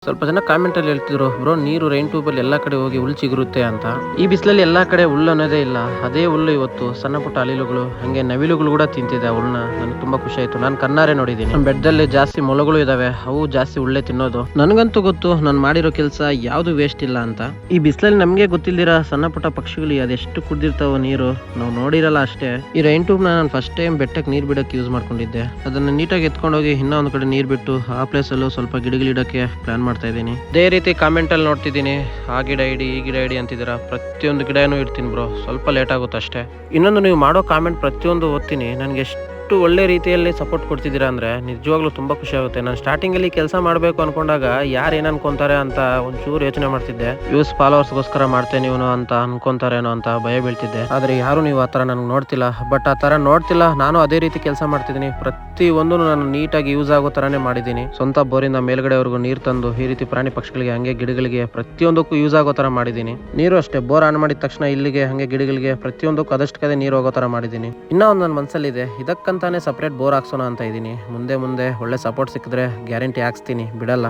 ಸ್ವಲ್ಪ ಜನ ಕಾಮೆಂಟ್ ಅಲ್ಲಿ ಹೇಳ್ತಿದ್ರು, ಬ್ರೋ ನೀರು ರೈನ್ ಟ್ಯೂಬ್ ಅಲ್ಲಿ ಎಲ್ಲಾ ಕಡೆ ಹೋಗಿ ಹುಲ್ ಚಿಗುರುತ್ತೆ ಅಂತ. ಈ ಬಿಸಿಲಲ್ಲಿ ಎಲ್ಲಾ ಕಡೆ ಹುಲ್ಲು ಅನ್ನೋದೇ ಇಲ್ಲ. ಅದೇ ಹುಲ್ಲು ಇವತ್ತು ಸಣ್ಣ ಪುಟ್ಟ ಅಳಿಲುಗಳು ಹಂಗೆ ನವಿಲುಗಳು ಕೂಡ ತಿಂತಿದೆ ಆ ಹುಲ್ಲನ್ನ. ನನಗೆ ತುಂಬಾ ಖುಷಿ ಆಯ್ತು. ನಾನು ಕಣ್ಣಾರೆ ನೋಡಿದ್ದೀನಿ. ನಮ್ಮ ಬೆಡ್ದಲ್ಲಿ ಜಾಸ್ತಿ ಮೊಲಗಳು ಇದಾವೆ, ಅವು ಜಾಸ್ತಿ ಹುಲ್ಲೆ ತಿನ್ನೋದು. ನನಗಂತೂ ಗೊತ್ತು ನಾನು ಮಾಡಿರೋ ಕೆಲಸ ಯಾವ್ದು ವೇಸ್ಟ್ ಇಲ್ಲ ಅಂತ. ಈ ಬಿಸಿಲಲ್ಲಿ ನಮ್ಗೆ ಗೊತ್ತಿಲ್ದಿರ ಸಣ್ಣ ಪುಟ್ಟ ಪಕ್ಷಿಗಳು ಅದೆಷ್ಟು ಕುಡ್ದಿರ್ತಾವ ನೀರು, ನಾವು ನೋಡಿರಲ್ಲ ಅಷ್ಟೇ. ಈ ರೈನ್ ಟ್ಯೂಬ್ ನಾನು ಫಸ್ಟ್ ಟೈಮ್ ಬೆಟ್ಟಕ್ಕೆ ನೀರ್ ಬಿಡಕ್ಕೆ ಯೂಸ್ ಮಾಡ್ಕೊಂಡಿದ್ದೆ. ಅದನ್ನ ನೀಟಾಗಿ ಎತ್ಕೊಂಡೋಗಿ ಇನ್ನೊಂದು ಕಡೆ ನೀರ್ ಬಿಟ್ಟು ಆ ಪ್ಲೇಸ್ ಅಲ್ಲೂ ಸ್ವಲ್ಪ ಗಿಡಗಳಿಡಕ್ಕೆ ಪ್ಲಾನ್ ಮಾಡ್ತಾ ಇದ್ದೀನಿ. ಇದೇ ರೀತಿ ಕಾಮೆಂಟ್ ಅಲ್ಲಿ ನೋಡ್ತಿದ್ದೀನಿ, ಆ ಗಿಡ ಇಡಿ ಈ ಗಿಡ ಇಡಿ ಅಂತಿದ್ದೀರಾ. ಪ್ರತಿಯೊಂದು ಗಿಡನೂ ಇಡ್ತೀನಿ ಬ್ರೋ, ಸ್ವಲ್ಪ ಲೇಟ್ ಆಗುತ್ತೆ ಅಷ್ಟೇ. ಇನ್ನೊಂದು, ನೀವು ಮಾಡೋ ಕಾಮೆಂಟ್ ಪ್ರತಿಯೊಂದು ಓದ್ತೀನಿ. ನನಗೆ ಎಷ್ಟು ಒಳ್ಳೆ ರೀತಿಯಲ್ಲಿ ಸಪೋರ್ಟ್ ಕೊಡ್ತಿದ್ದೀರಾ ಅಂದ್ರೆ ನಿಜವಾಗ್ಲೂ ತುಂಬಾ ಖುಷಿ ಆಗುತ್ತೆ. ನಾನು ಸ್ಟಾರ್ಟಿಂಗ್ ಅಲ್ಲಿ ಕೆಲಸ ಮಾಡಬೇಕು ಅನ್ಕೊಂಡಾಗ ಯಾರು ಏನ್ ಅನ್ಕೊಂತಾರೆ ಅಂತ ಒಂಚೂರು ಯೋಚನೆ ಮಾಡ್ತಿದ್ದೆ. ವ್ಯೂಸ್ ಫಾಲೋವರ್ಸ್ಗೋಸ್ಕರ ಮಾಡ್ತೇನೆ ಇವನು ಅಂತ ಅನ್ಕೊಂತಾರೇನೋ ಅಂತ ಭಯ ಬೀಳ್ತಿದ್ದೆ. ಆದ್ರೆ ಯಾರು ನೀವು ಆತರ ನನಗೆ ನೋಡ್ತಿಲ್ಲ. ಬಟ್ ಆ ತರ ನೋಡ್ತಿಲ್ಲ, ನಾನು ಅದೇ ರೀತಿ ಕೆಲಸ ಮಾಡ್ತಿದ್ದೀನಿ. ಪ್ರತಿ ಒಂದು ನಾನು ನೀಟಾಗಿ ಯೂಸ್ ಆಗೋ ತರಾನೇ ಮಾಡಿದ್ದೀನಿ. ಸ್ವಂತ ಬೋರಿಂದ ಮೇಲ್ಗಡೆವರೆಗೂ ನೀರು ತಂದು ಈ ರೀತಿ ಪ್ರಾಣಿ ಪಕ್ಷಿಗಳಿಗೆ ಹಂಗೆ ಗಿಡಗಳಿಗೆ ಪ್ರತಿಯೊಂದಕ್ಕೂ ಯೂಸ್ ಆಗೋ ತರ ಮಾಡಿದ್ದೀನಿ. ನೀರು ಅಷ್ಟೇ, ಬೋರ್ ಆನ್ ಮಾಡಿದ ತಕ್ಷಣ ಇಲ್ಲಿಗೆ ಹಂಗೆ ಗಿಡಗಳಿಗೆ ಪ್ರತಿಯೊಂದಕ್ಕೂ ಅದಷ್ಟು ಕಡೆ ನೀರು ಹೋಗೋ ತರ ಮಾಡಿದ್ದೀನಿ. ಇನ್ನೂ ಒಂದು ನನ್ನ ಮನಸ್ಸಲ್ಲಿದೆ, ಇದಕ್ಕಂತಾನೆ ಸಪ್ರೇಟ್ ಬೋರ್ ಹಾಕ್ಸೋಣ ಅಂತ ಇದ್ದೀನಿ. ಮುಂದೆ ಒಳ್ಳೆ ಸಪೋರ್ಟ್ ಸಿಕ್ಕಿದ್ರೆ ಗ್ಯಾರಂಟಿ ಹಾಕ್ಸ್ತೀನಿ, ಬಿಡಲ್ಲ.